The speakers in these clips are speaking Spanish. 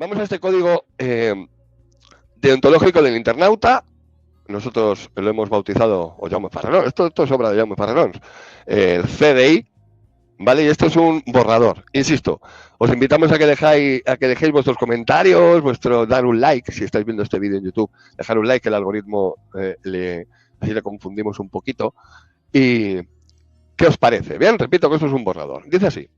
Vamos a este código deontológico del internauta. Nosotros lo hemos bautizado, o Jaume Farrerons, esto es obra de Jaume Farrerons, el CDI, ¿vale? Y esto es un borrador. Insisto, os invitamos a que dejéis vuestros comentarios, dar un like, si estáis viendo este vídeo en YouTube, dejar un like, el algoritmo así le confundimos un poquito. ¿Y qué os parece? Bien, repito que esto es un borrador. Dice así.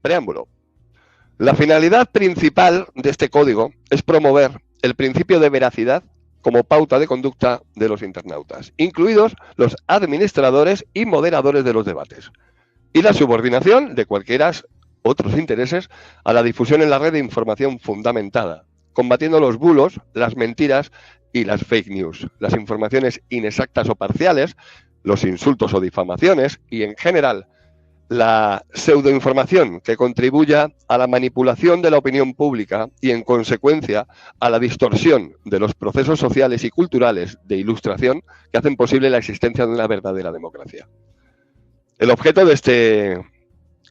Preámbulo. La finalidad principal de este código es promover el principio de veracidad como pauta de conducta de los internautas, incluidos los administradores y moderadores de los debates, y la subordinación de cualquiera otros intereses a la difusión en la red de información fundamentada, combatiendo los bulos, las mentiras y las fake news, las informaciones inexactas o parciales, los insultos o difamaciones y, en general, la pseudoinformación que contribuya a la manipulación de la opinión pública y, en consecuencia, a la distorsión de los procesos sociales y culturales de ilustración que hacen posible la existencia de una verdadera democracia. El objeto de este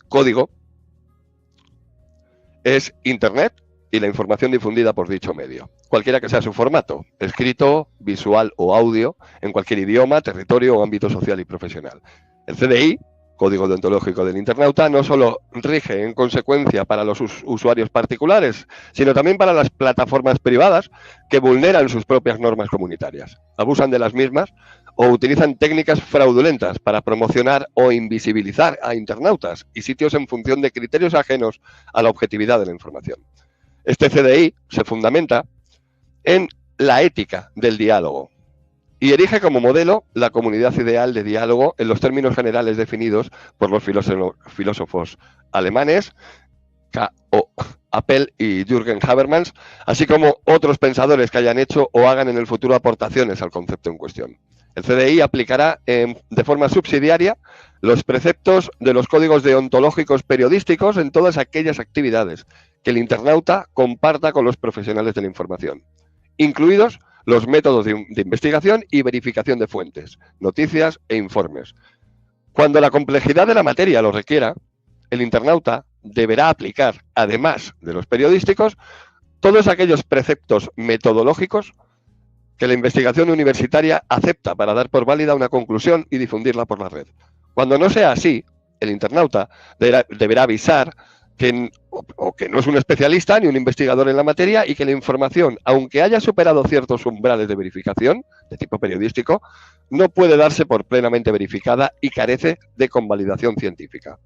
código es Internet y la información difundida por dicho medio, cualquiera que sea su formato, escrito, visual o audio, en cualquier idioma, territorio o ámbito social y profesional. El CDI, Código Deontológico del Internauta, no solo rige en consecuencia para los usuarios particulares, sino también para las plataformas privadas que vulneran sus propias normas comunitarias, abusan de las mismas o utilizan técnicas fraudulentas para promocionar o invisibilizar a internautas y sitios en función de criterios ajenos a la objetividad de la información. Este CDI se fundamenta en la ética del diálogo y erige como modelo la comunidad ideal de diálogo en los términos generales definidos por los filósofos alemanes K.O. Appel y Jürgen Habermas, así como otros pensadores que hayan hecho o hagan en el futuro aportaciones al concepto en cuestión. El CDI aplicará de forma subsidiaria los preceptos de los códigos deontológicos periodísticos en todas aquellas actividades que el internauta comparta con los profesionales de la información, incluidos los métodos de investigación y verificación de fuentes, noticias e informes. Cuando la complejidad de la materia lo requiera, el internauta deberá aplicar, además de los periodísticos, todos aquellos preceptos metodológicos que la investigación universitaria acepta para dar por válida una conclusión y difundirla por la red. Cuando no sea así, el internauta deberá avisar que no es un especialista ni un investigador en la materia y que la información, aunque haya superado ciertos umbrales de verificación de tipo periodístico, no puede darse por plenamente verificada y carece de convalidación científica.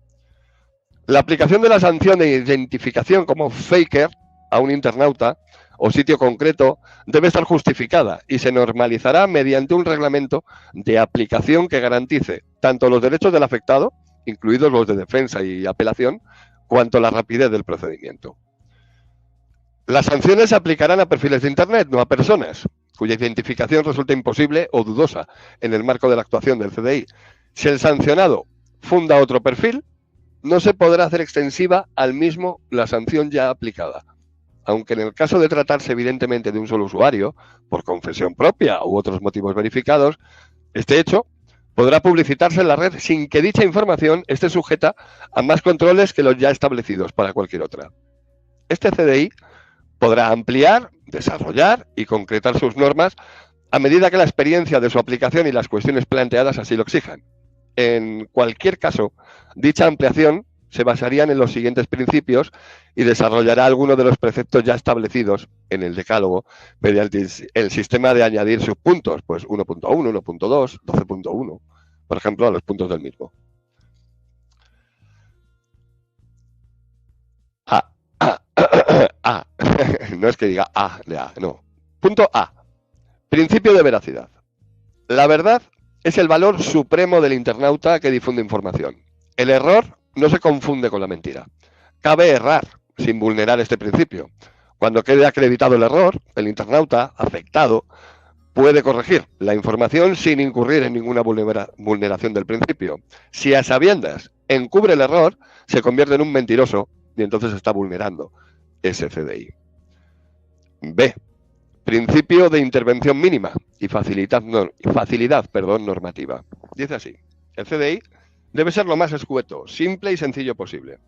La aplicación de la sanción de identificación como faker a un internauta o sitio concreto debe estar justificada y se normalizará mediante un reglamento de aplicación que garantice tanto los derechos del afectado, incluidos los de defensa y apelación, cuanto la rapidez del procedimiento. Las sanciones se aplicarán a perfiles de Internet, no a personas, cuya identificación resulta imposible o dudosa en el marco de la actuación del CDI. Si el sancionado funda otro perfil, no se podrá hacer extensiva al mismo la sanción ya aplicada, aunque en el caso de tratarse evidentemente de un solo usuario, por confesión propia u otros motivos verificados, este hecho podrá publicitarse en la red sin que dicha información esté sujeta a más controles que los ya establecidos para cualquier otra. Este CDI podrá ampliar, desarrollar y concretar sus normas a medida que la experiencia de su aplicación y las cuestiones planteadas así lo exijan. En cualquier caso, dicha ampliación se basarían en los siguientes principios y desarrollará algunos de los preceptos ya establecidos en el decálogo mediante el sistema de añadir subpuntos, pues 1.1, 1.2, 12.1, por ejemplo, a los puntos del mismo. A. No es que diga A de A, no. Punto A. Principio de veracidad. La verdad es el valor supremo del internauta que difunde información. El error no se confunde con la mentira. Cabe errar sin vulnerar este principio. Cuando quede acreditado el error, el internauta afectado puede corregir la información sin incurrir en ninguna vulneración del principio. Si a sabiendas encubre el error, se convierte en un mentiroso y entonces está vulnerando ese CDI. B. Principio de intervención mínima y facilidad normativa. Dice así: el CDI debe ser lo más escueto, simple y sencillo posible.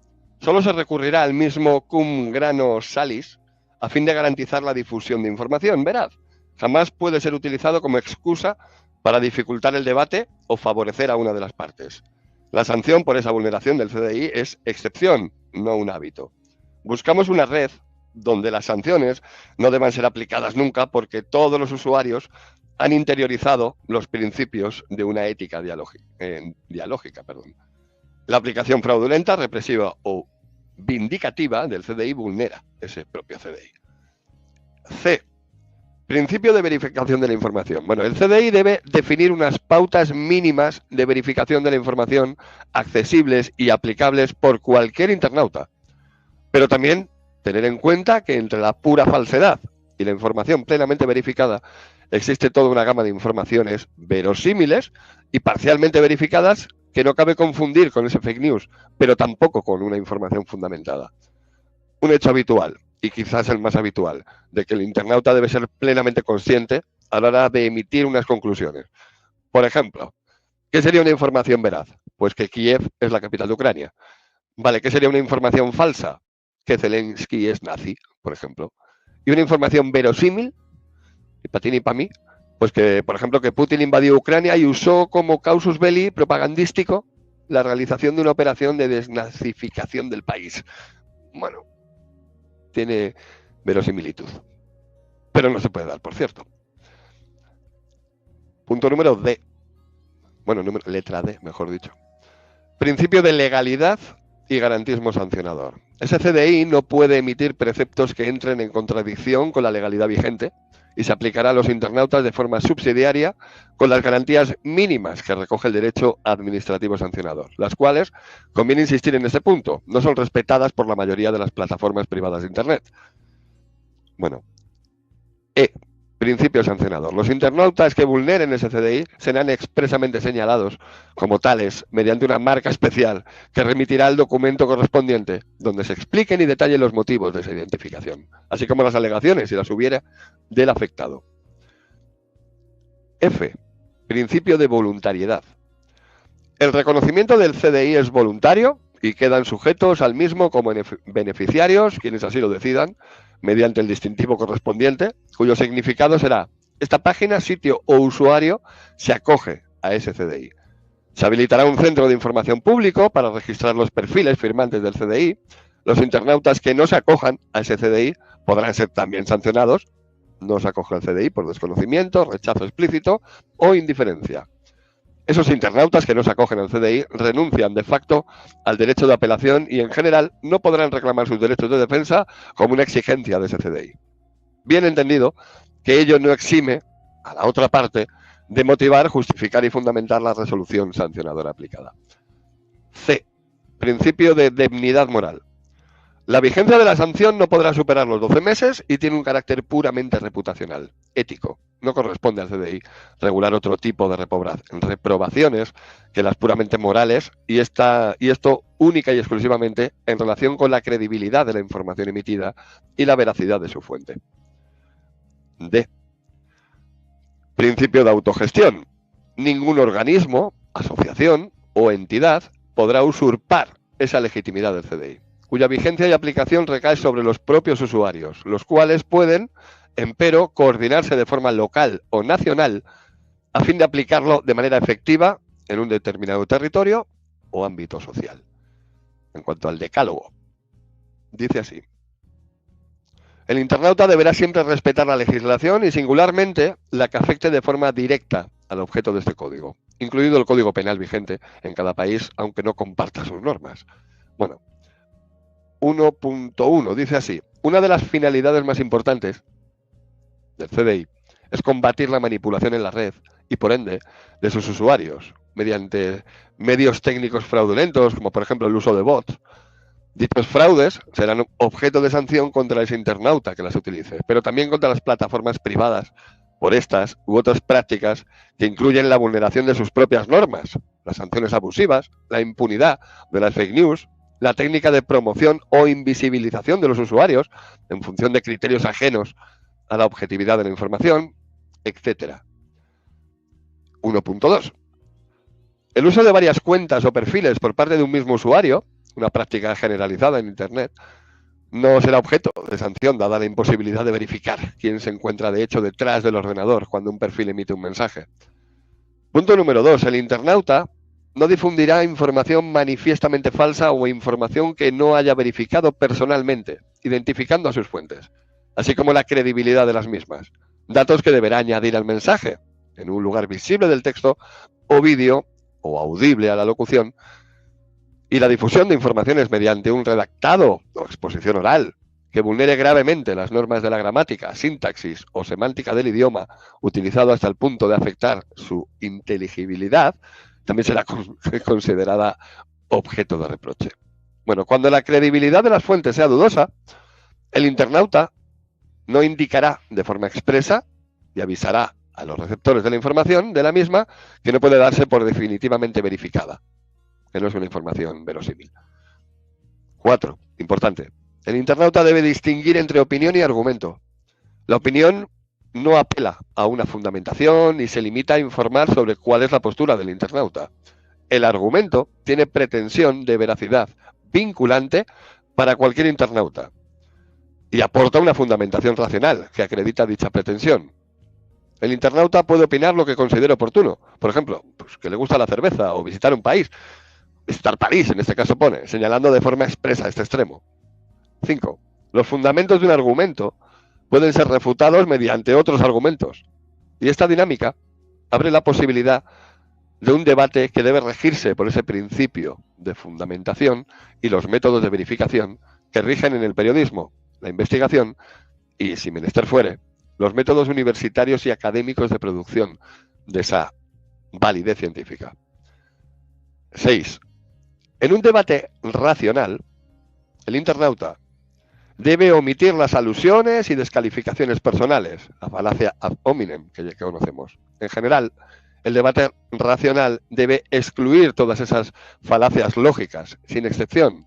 Solo se recurrirá al mismo cum grano salis a fin de garantizar la difusión de información veraz. Jamás puede ser utilizado como excusa para dificultar el debate o favorecer a una de las partes. La sanción por esa vulneración del CDI es excepción, no un hábito. Buscamos una red donde las sanciones no deban ser aplicadas nunca porque todos los usuarios han interiorizado los principios de una ética dialógica. La aplicación fraudulenta, represiva o vindicativa del CDI vulnera ese propio CDI. C. Principio de verificación de la información. Bueno, el CDI debe definir unas pautas mínimas de verificación de la información accesibles y aplicables por cualquier internauta, pero también tener en cuenta que entre la pura falsedad y la información plenamente verificada existe toda una gama de informaciones verosímiles y parcialmente verificadas que no cabe confundir con ese fake news, pero tampoco con una información fundamentada. Un hecho habitual, y quizás el más habitual, de que el internauta debe ser plenamente consciente a la hora de emitir unas conclusiones. Por ejemplo, ¿qué sería una información veraz? Pues que Kiev es la capital de Ucrania. Vale, ¿qué sería una información falsa? Que Zelensky es nazi, por ejemplo. Y una información verosímil, y para ti ni para mí, pues que, por ejemplo, que Putin invadió Ucrania y usó como casus belli propagandístico la realización de una operación de desnazificación del país. Bueno, tiene verosimilitud, pero no se puede dar, por cierto. Punto número D. Bueno, letra D, mejor dicho. Principio de legalidad y garantismo sancionador. Ese CDI no puede emitir preceptos que entren en contradicción con la legalidad vigente y se aplicará a los internautas de forma subsidiaria con las garantías mínimas que recoge el derecho administrativo sancionador, las cuales, conviene insistir en este punto, no son respetadas por la mayoría de las plataformas privadas de Internet. Bueno, principio sancionador. Los internautas que vulneren ese CDI serán expresamente señalados como tales mediante una marca especial que remitirá el documento correspondiente donde se expliquen y detallen los motivos de esa identificación, así como las alegaciones, si las hubiera, del afectado. F. Principio de voluntariedad. El reconocimiento del CDI es voluntario y quedan sujetos al mismo como beneficiarios, quienes así lo decidan, mediante el distintivo correspondiente, cuyo significado será: esta página, sitio o usuario se acoge a ese CDI. Se habilitará un centro de información público para registrar los perfiles firmantes del CDI. Los internautas que no se acojan a ese CDI podrán ser también sancionados. No se acoge al CDI por desconocimiento, rechazo explícito o indiferencia. Esos internautas que no se acogen al CDI renuncian de facto al derecho de apelación y en general no podrán reclamar sus derechos de defensa como una exigencia de ese CDI. Bien entendido que ello no exime a la otra parte de motivar, justificar y fundamentar la resolución sancionadora aplicada. C. Principio de indemnidad moral. La vigencia de la sanción no podrá superar los 12 meses y tiene un carácter puramente reputacional, ético. No corresponde al CDI regular otro tipo de reprobaciones que las puramente morales y esto única y exclusivamente en relación con la credibilidad de la información emitida y la veracidad de su fuente. D. Principio de autogestión. Ningún organismo, asociación o entidad podrá usurpar esa legitimidad del CDI, cuya vigencia y aplicación recae sobre los propios usuarios, los cuales pueden, empero, coordinarse de forma local o nacional a fin de aplicarlo de manera efectiva en un determinado territorio o ámbito social. En cuanto al decálogo, dice así: el internauta deberá siempre respetar la legislación y singularmente la que afecte de forma directa al objeto de este código, incluido el código penal vigente en cada país, aunque no comparta sus normas. Bueno, 1.1 dice así: una de las finalidades más importantes del CDI es combatir la manipulación en la red y por ende de sus usuarios mediante medios técnicos fraudulentos, como por ejemplo el uso de bots. Dichos fraudes serán objeto de sanción contra ese internauta que las utilice, pero también contra las plataformas privadas por estas u otras prácticas que incluyen la vulneración de sus propias normas, las sanciones abusivas, la impunidad de las fake news, la técnica de promoción o invisibilización de los usuarios en función de criterios ajenos a la objetividad de la información, etc. 1.2. El uso de varias cuentas o perfiles por parte de un mismo usuario, una práctica generalizada en Internet, no será objeto de sanción, dada la imposibilidad de verificar quién se encuentra de hecho detrás del ordenador cuando un perfil emite un mensaje. Punto número 2. El internauta no difundirá información manifiestamente falsa o información que no haya verificado personalmente, identificando a sus fuentes, así como la credibilidad de las mismas. Datos que deberá añadir al mensaje, en un lugar visible del texto, o vídeo, o audible a la locución, y la difusión de informaciones mediante un redactado o exposición oral que vulnere gravemente las normas de la gramática, sintaxis o semántica del idioma, utilizado hasta el punto de afectar su inteligibilidad, también será considerada objeto de reproche. Bueno, cuando la credibilidad de las fuentes sea dudosa, el internauta no indicará de forma expresa y avisará a los receptores de la información de la misma que no puede darse por definitivamente verificada, que no es una información verosímil. 4. Importante. El internauta debe distinguir entre opinión y argumento. La opinión no apela a una fundamentación ni se limita a informar sobre cuál es la postura del internauta. El argumento tiene pretensión de veracidad vinculante para cualquier internauta y aporta una fundamentación racional que acredita dicha pretensión. El internauta puede opinar lo que considere oportuno. Por ejemplo, pues que le gusta la cerveza o visitar un país. Visitar París, en este caso pone, señalando de forma expresa este extremo. 5. Los fundamentos de un argumento pueden ser refutados mediante otros argumentos. Y esta dinámica abre la posibilidad de un debate que debe regirse por ese principio de fundamentación y los métodos de verificación que rigen en el periodismo, la investigación y, si menester fuere, los métodos universitarios y académicos de producción de esa validez científica. 6. En un debate racional, el internauta debe omitir las alusiones y descalificaciones personales, la falacia ad hominem que conocemos. En general, el debate racional debe excluir todas esas falacias lógicas, sin excepción,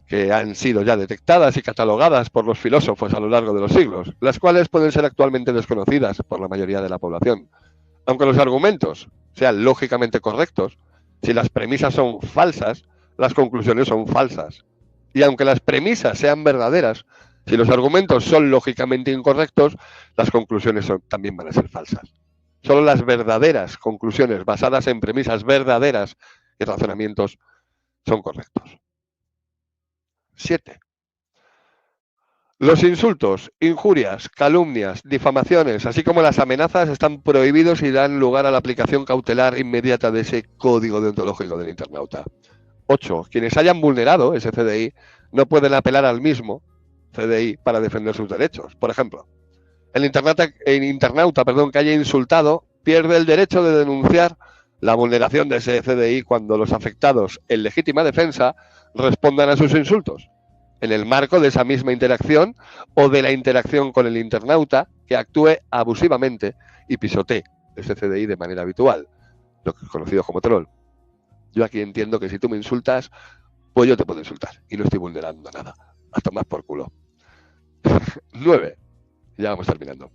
que han sido ya detectadas y catalogadas por los filósofos a lo largo de los siglos, las cuales pueden ser actualmente desconocidas por la mayoría de la población. Aunque los argumentos sean lógicamente correctos, si las premisas son falsas, las conclusiones son falsas. Y aunque las premisas sean verdaderas, si los argumentos son lógicamente incorrectos, las conclusiones también van a ser falsas. Solo las verdaderas conclusiones basadas en premisas verdaderas y razonamientos son correctos. 7. Los insultos, injurias, calumnias, difamaciones, así como las amenazas están prohibidos y dan lugar a la aplicación cautelar inmediata de ese código deontológico del internauta. 8. Quienes hayan vulnerado ese CDI no pueden apelar al mismo CDI para defender sus derechos. Por ejemplo, el internauta que haya insultado pierde el derecho de denunciar la vulneración de ese CDI cuando los afectados en legítima defensa respondan a sus insultos, en el marco de esa misma interacción o de la interacción con el internauta que actúe abusivamente y pisotee ese CDI de manera habitual, lo que es conocido como troll. Yo aquí entiendo que si tú me insultas, pues yo te puedo insultar y no estoy vulnerando nada. A tomar por culo. 9. Ya vamos terminando.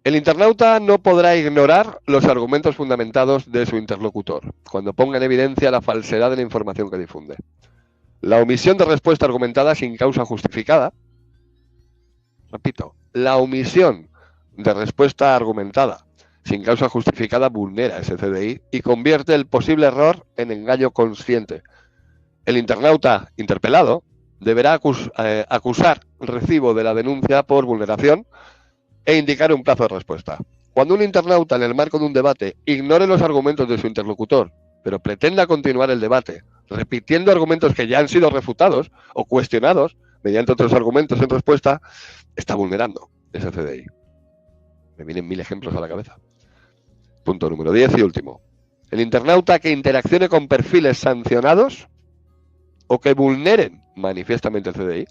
El internauta no podrá ignorar los argumentos fundamentados de su interlocutor cuando ponga en evidencia la falsedad de la información que difunde. La omisión de respuesta argumentada sin causa justificada, repito, la omisión de respuesta argumentada sin causa justificada vulnera ese CDI y convierte el posible error en engaño consciente. El internauta interpelado deberá acusar recibo de la denuncia por vulneración e indicar un plazo de respuesta. Cuando un internauta, en el marco de un debate, ignore los argumentos de su interlocutor, pero pretenda continuar el debate, repitiendo argumentos que ya han sido refutados o cuestionados mediante otros argumentos en respuesta, está vulnerando ese CDI. Me vienen 1000 ejemplos a la cabeza. Punto número 10 y último. El internauta que interaccione con perfiles sancionados o que vulneren manifiestamente el CDI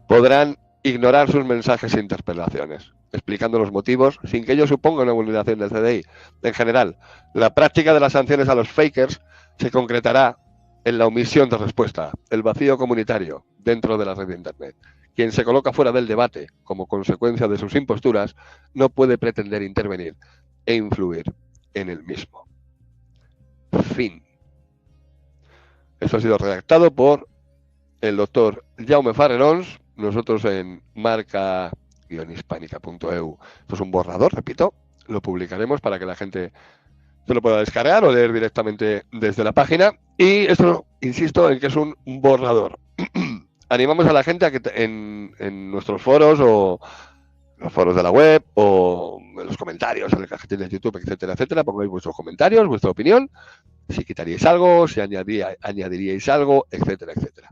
podrán ignorar sus mensajes e interpelaciones, explicando los motivos sin que ello suponga una vulneración del CDI. En general, la práctica de las sanciones a los fakers se concretará en la omisión de respuesta, el vacío comunitario dentro de la red de Internet. Quien se coloca fuera del debate como consecuencia de sus imposturas no puede pretender intervenir e influir en el mismo. Fin. Esto ha sido redactado por el doctor Jaume Farrerons, nosotros en marca-hispánica.eu. Esto es un borrador, repito, lo publicaremos para que la gente se lo pueda descargar o leer directamente desde la página. Y esto, insisto, en que es un borrador. Animamos a la gente a que en nuestros foros o los foros de la web o en los comentarios, en el cajetín de YouTube, etcétera, etcétera, pongáis vuestros comentarios, vuestra opinión, si quitaríais algo, si añadiríais algo, etcétera, etcétera.